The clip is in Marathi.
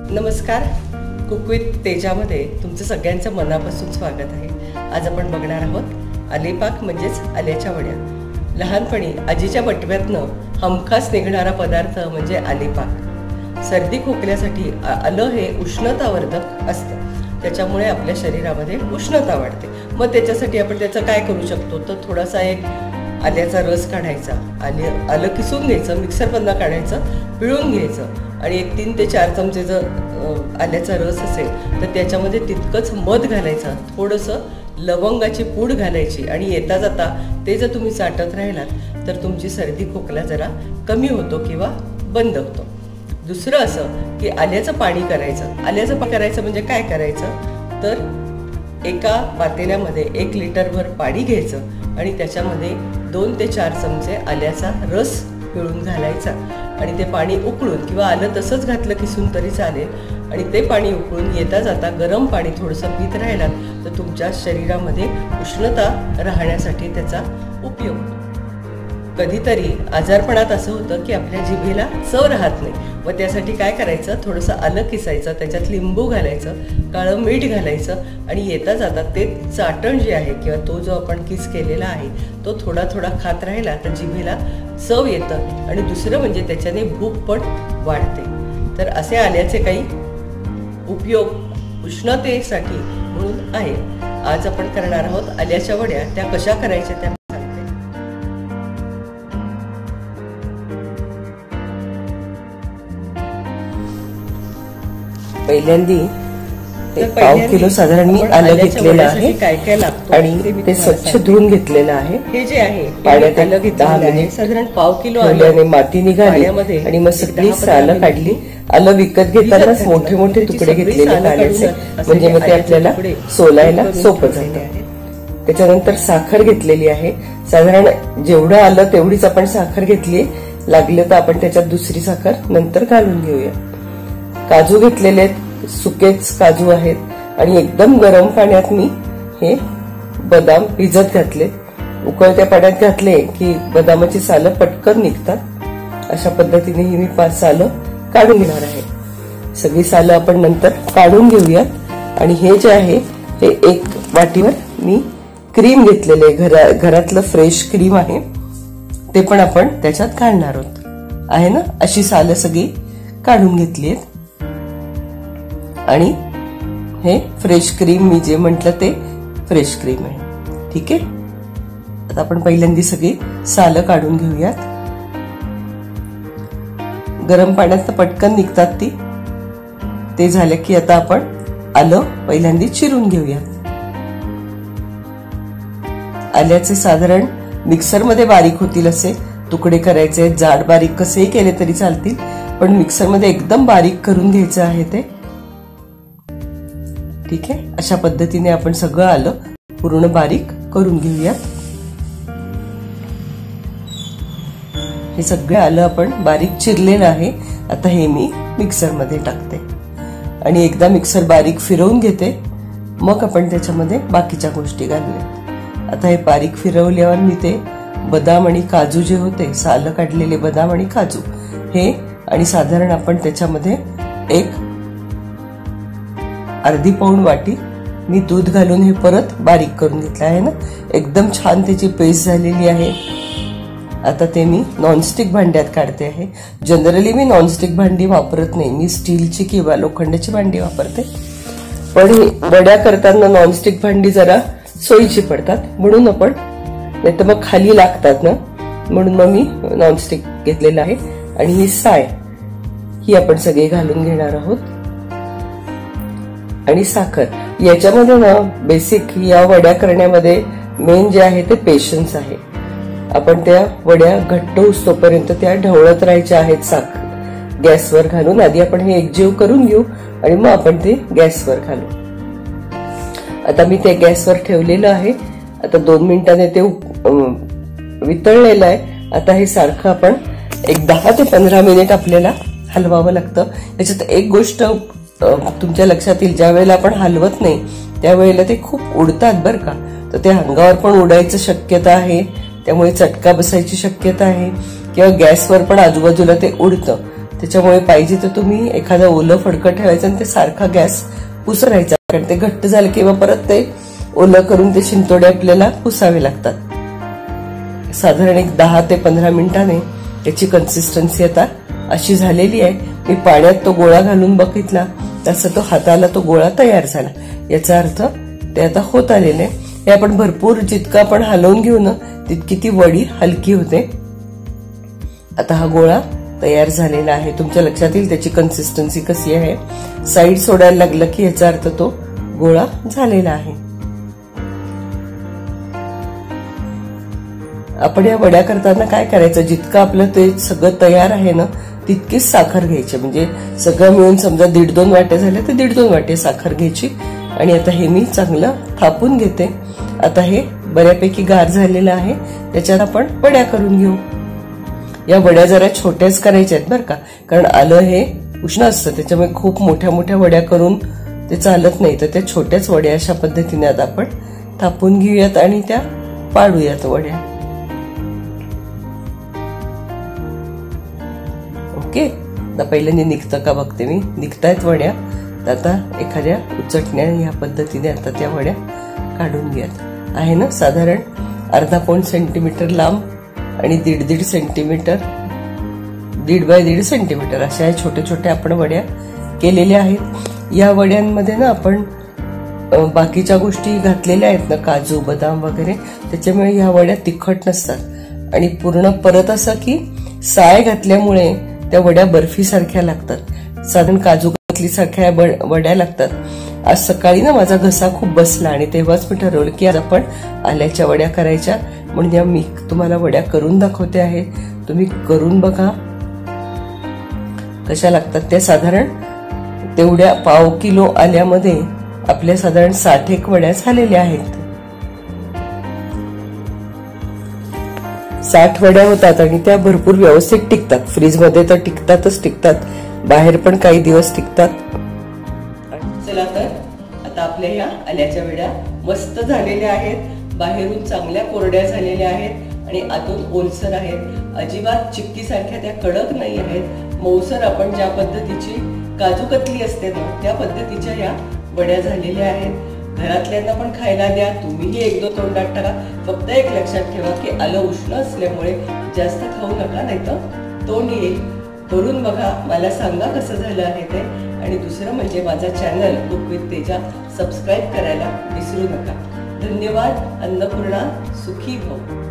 नमस्कार, कुक विथ तेजामध्ये तुमचं सगळ्यांचं मनापासून स्वागत आहे। आज आपण बघणार आहोत आलेपाक म्हणजेच आल्याच्या वड्या। लहानपणी आजीच्या बटव्यातनं हमखास निघणारा पदार्थ म्हणजे आलेपाक। सर्दी खोकल्यासाठी आलं हे उष्णतावर्धक असतं, त्याच्यामुळे आपल्या शरीरामध्ये उष्णता वाढते। मग त्याच्यासाठी आपण त्याचं काय करू शकतो तर थोडासा एक आल्याचा रस काढायचा, आलं किसून घ्यायचं, मिक्सर मधनं काढायचं, पिळून घ्यायचं आणि एक 3 ते 4 चमचे जर आल्याचा रस असेल तर त्याच्यामध्ये तितकंच मध घालायचं, थोडंसं लवंगाची पूड घालायची आणि येता जाता ते जर तुम्ही चाटत राहिलात तर तुमची सर्दी खोकला जरा कमी होतो किंवा बंद होतो। दुसरं असं की आल्याचं पाणी करायचं। आल्याचं पाणी करायचं म्हणजे काय करायचं तर एका पातेल्यामध्ये 1 लिटरभर पाणी घ्यायचं आणि त्याच्यामध्ये 2 ते 4 चमचे आल्याचा रस पिळून घालायचा आणि ते पाणी उकळून किंवा आलं तसंच घातलं किसून तरी चालेल आणि ते पाणी उकळून येता जाता गरम पाणी थोडंसं पीत राहिलात तर तुमच्या शरीरामध्ये उष्णता राहण्यासाठी त्याचा उपयोग होतो। कधीतरी आजारपणात असं होतं की आपल्या जिभेला चव राहत नाही, मग त्यासाठी काय करायचं, थोडंसं आलं किसायचं, त्याच्यात लिंबू घालायचं, काळं मीठ घालायचं आणि येता जाता ते चाटण जे आहे किंवा तो जो आपण किस केलेला आहे तो थोडा थोडा खात राहिला तर जिभेला चव येतं आणि दुसरं म्हणजे त्याच्याने भूक पण वाढते। तर असे आल्याचे काही उपयोग उष्णतेसाठी म्हणून आहे। आज आपण करणार आहोत आल्याच्या वड्या। त्या कशा करायच्या त्या पहिल्यांदी 1 किलो साधारण मी आलं घेतलेलं आहे काय काय लागतं आणि ते स्वच्छ धुवून घेतलेलं आहे। हे जे आहे पाण्यात आलं 10 मिनिट साधारण 1/2 किलो आल्याने माती निघाली आणि मग सगळी सालं काढली। आलं विकत घेतानाच मोठे मोठे तुकडे घेतलेले आल्याचे, म्हणजे मग ते आपल्याला सोलायला सोपं जातं। त्याच्यानंतर साखर घेतलेली आहे, साधारण जेवढं आलं तेवढीच आपण साखर घेतली, लागलं तर आपण त्याच्यात दुसरी साखर नंतर घालून घेऊया। काजू घेतलेले आहेत, सुकेच काजू आहेत आणि एकदम गरम पाण्यात मी हे बदाम भिजत घातले। उकळत्या पाण्यात घातले की बदामाची सालं पटकन निघतात। अशा पद्धतीने ही मी 5 सालं काढून घेणार आहे। सगळी सालं आपण नंतर काढून घेऊयात आणि हे जे आहे हे 1 वाटीवर मी क्रीम घेतलेले, घरातलं फ्रेश क्रीम आहे ते पण आपण त्याच्यात घालणार आहोत। आहे ना, अशी सालं सगळी काढून घेतली आहेत आणि हे फ्रेश क्रीम मी जे म्हटलं ते फ्रेश क्रीम आहे। ठीक आहे, आता आपण पहिल्यांदा सगळी सालं काढून घेऊयात। गरम पाण्यात पटकन निघतात ती। ते झालं की आता आपण आलं पहिल्यांदा चिरून घेऊयात। आल्याचे साधारण मिक्सर मध्ये बारीक होतील असे तुकडे करायचे, जाड बारीक कसेही केले तरी चालतील, पण मिक्सर मध्ये एकदम बारीक करून घ्यायचं आहे ते। ठीक आहे, अशा पद्धतीने आपण सगळं आलं पूर्ण बारीक करून घेऊयात। हे सगळं आलं आपण बारीक चिरलेलं आहे। आता हे मी मिक्सर मध्ये टाकते आणि एकदा मिक्सर बारीक फिरवून घेते, मग आपण त्याच्यामध्ये बाकीच्या गोष्टी घालूयात। आता हे बारीक फिरवल्यावर मी ते बदाम आणि काजू जे होते, सालं काढलेले बदाम आणि काजू हे आणि साधारण आपण त्याच्यामध्ये 1/2 पाऊण वाटी मी दूध घालून हे परत बारीक करून घेतलं आहे ना, एकदम छान त्याची पेस्ट झालेली आहे। आता ते मी नॉनस्टिक भांड्यात काढते आहे। जनरली मी नॉनस्टिक भांडी वापरत नाही, मी स्टीलची किंवा लोखंडाची भांडी वापरते, पण वड्या करताना नॉनस्टिक भांडी जरा सोयीची पडतात म्हणून आपण, नाही तर मग खाली लागतात ना, म्हणून मग मी नॉनस्टिक घेतलेलं आहे। आणि ही साय ही आपण सगळे घालून घेणार आहोत आणि साखर। याच्यामध्ये ना बेसिक या वड्या करण्यामध्ये मेन जे आहे ते पेशन्स आहे। आपण त्या वड्या घट्ट होईपर्यंत त्या ढवळत राहायच्या आहेत साखर गॅसवर घालून। आधी आपण हे एकजीव करून घेऊ आणि मग आपण ते गॅसवर घालू। आता मी ते गॅसवर ठेवलेलं आहे। आता 2 मिनिटांनी ते वितळलेलं आहे। आता हे सारखं आपण एक 10 ते 15 मिनिट आपल्याला हलवावं लागतं। याच्यात एक गोष्ट तुमच्या लक्षात येईल, ज्या वेळेला आपण हलवत नाही त्यावेळेला ते खूप उडतात बरं का, तर ते अंगावर पण उडायची शक्यता आहे, त्यामुळे चटका बसायची शक्यता आहे किंवा गॅसवर पण आजूबाजूला ते उडतं। त्याच्यामुळे पाहिजे तर तुम्ही एखादं ओलं फडकं ठेवायचं आणि ते सारखा गॅस पुसत राहायचा, कारण ते घट्ट झालं किंवा परत ते ओलं करून ते शिंतोडे आपल्याला पुसावे लागतात। साधारण एक 10 ते 15 मिनिटाने त्याची कन्सिस्टन्सी आता अशी झालेली आहे। मी पाण्यात तो गोळा घालून बघितला तसं तो हाताला तो गोळा तयार झाला, याचा अर्थ ते आता होत आलेले आहे। हे आपण भरपूर जितकं आपण हलवून घेऊ ना तितकी ती वडी हलकी होते। आता हा गोळा तयार झालेला आहे, तुमच्या लक्षात येईल त्याची कन्सिस्टन्सी कशी आहे। साईड सोडायला लागलं की याचा अर्थ तो गोळा झालेला आहे। आपण या वड्या करताना काय करायचं, जितकं आपलं ते सगळं तयार आहे ना तितकीच साखर घ्यायची, म्हणजे सगळं मिळून समजा 1.5-2 वाटे झाले तर 1.5-2 वाटे साखर घ्यायची। आणि आता हे मी चांगलं थापून घेते। आता हे बऱ्यापैकी गार झालेलं आहे, त्याच्यात आपण वड्या करून घेऊ। या वड्या जरा छोट्याच करायच्या आहेत बरं का, कारण आलं हे उष्ण असतं, त्याच्यामुळे खूप मोठ्या मोठ्या वड्या करून ते चालत नाही, तर त्या छोट्याच वड्या अशा पद्धतीने आता आपण थापून घेऊयात आणि त्या पाडूयात वड्या। ओके, आता पहिल्यांदा निघतं का बघते मी, निघतायत वड्या। आता एखाद्या उचटण्या या पद्धतीने आता त्या वड्या काढून घ्यात। आहे ना साधारण 1.5 सेंटीमीटर लांब आणि 1.5 सेंटीमीटर 1.5 बाय 1.5 सेंटीमीटर अशा छोट्या छोट्या आपण वड्या केलेल्या आहेत। या वड्यांमध्ये ना आपण बाकीच्या गोष्टी घातलेल्या आहेत ना, काजू बदाम वगैरे, त्याच्यामुळे या वड्या तिखट नसतात आणि पूर्ण परत असं की साय घातल्यामुळे त्या वड्या बर्फी सारख्या लागतात, साधारण काजू कतली सारख्या वड्या लागतात। आज सकाळी ना माझा घसा खूप बसला आणि तेव्हाच मी ठरवलं की आज आपण आल्याच्या वड्या करायच्या, म्हणजे मी तुम्हाला वड्या करून दाखवते आहे, तुम्ही करून बघा कशा लागतात त्या। साधारण तेवढ्या 1/2 किलो आल्यामध्ये आपल्या साधारण 60 वड्या झालेल्या आहेत। 60 वड्या होतात आणि त्या भरपूर व्यवस्थित टिकतात, फ्रीजमध्ये तर टिकतात, बाहेर पण काही दिवस टिकतात। चला तर आता आपल्या या आल्याच्या वड्या मस्त झालेल्या आहेत, बाहेरून चांगल्या कोरड्या झालेल्या आहेत आणि आतून ओलसर आहेत, अजिबात चिक्की सारख्या त्या कडक नाही आहेत, मऊसर आपण ज्या पद्धतीची काजू कतली असते ना त्या पद्धतीच्या या वड्या झालेल्या आहेत। घरातल्यांना पण खायला द्या, तुम्हीही 1-2 तोंडात टाका। फक्त एक लक्षात ठेवा की आलं उष्ण असल्यामुळे जास्त खाऊ नका, नाही तर तोंड येईल। करून बघा, मला सांगा कसं झालं आहे ते, आणि दुसरं म्हणजे माझा channel cook with Teja subscribe करायला विसरू नका। धन्यवाद। अन्नपूर्णा सुखी भव।